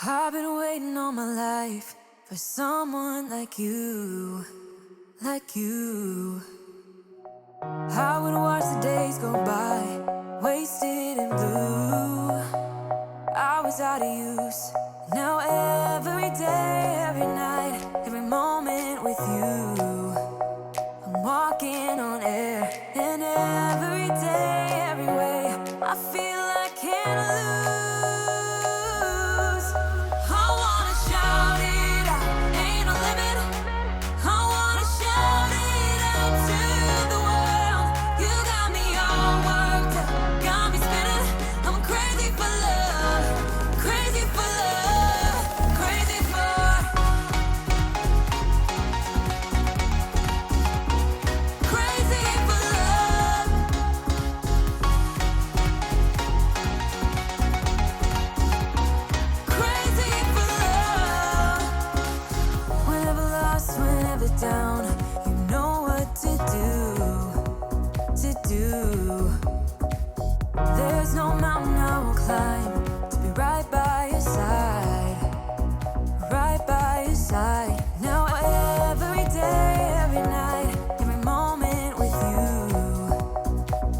I've been waiting all my life for someone like you, like you. I would watch the days go by, wasted and blue. I was out of use. Now every day, every night, every moment with you, I'm walking on air. And every day, every way, I feel I can't lose. I wanna shout it out, ain't no limit. I wanna shout it out to the world. You got me all worked up, got me spinning. I'm crazy for love, crazy for love, crazy for. Crazy for love. Crazy for love. Whenever lost, whenever down, you know what to do. There's no mountain I won't climb to be right by your side, right by your side. Now every day, every night, every moment with you,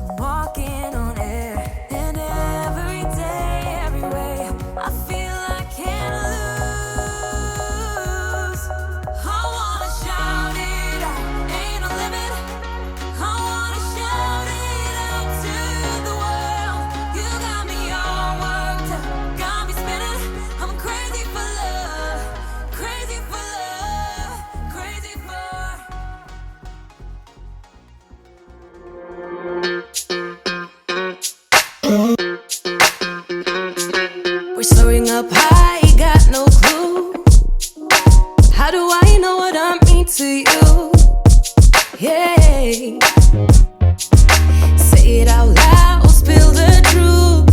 I'm walking on air. And every day, every way, I feel I can't lose. I wanna shout it out, ain't no limit. I wanna shout it out to the world. You got me all worked up, got me spinning. I'm crazy for love, crazy for love, crazy for. We're soaring up high, got no clue. How do I know what I mean to you? Yeah. Say it out loud, spill the truth.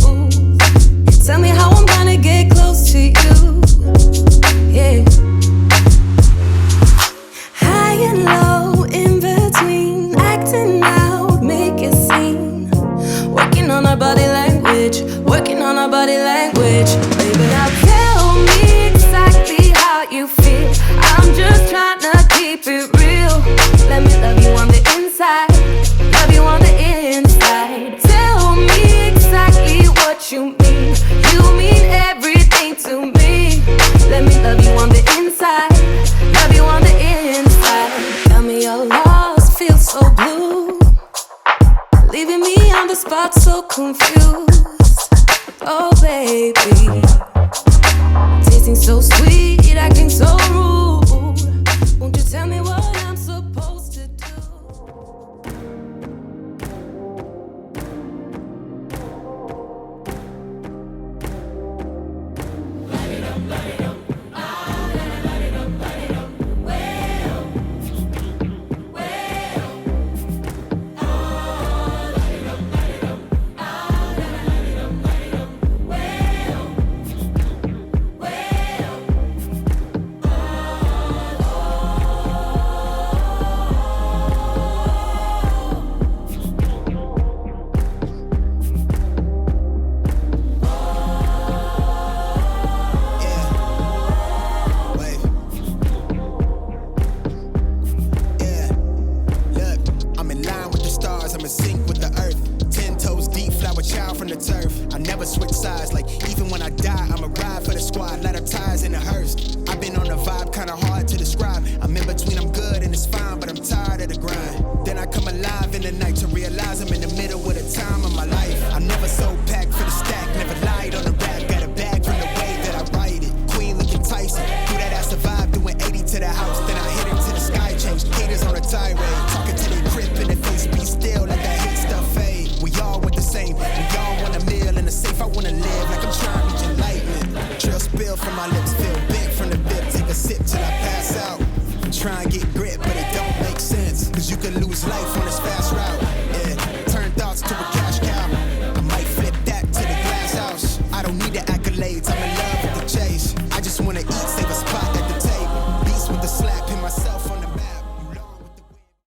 Tell me how I'm gonna get close to you. Yeah. High and low, in between, acting out, make a scene. Working on our body language, working on our body language. Baby, now tell me exactly how you feel. I'm just trying to keep it real. Let me love you on the inside, love you on the inside. Tell me exactly what you mean. You mean everything to me. Let me love you on the inside, love you on the inside. Tell me you're lost, feel so blue, leaving me on the spot so confused. Oh baby, tasting so sweet, acting so rude. Won't you tell me what I'm supposed to do? From my lips, feel big from the bit. Take a sip till I pass out. Try and get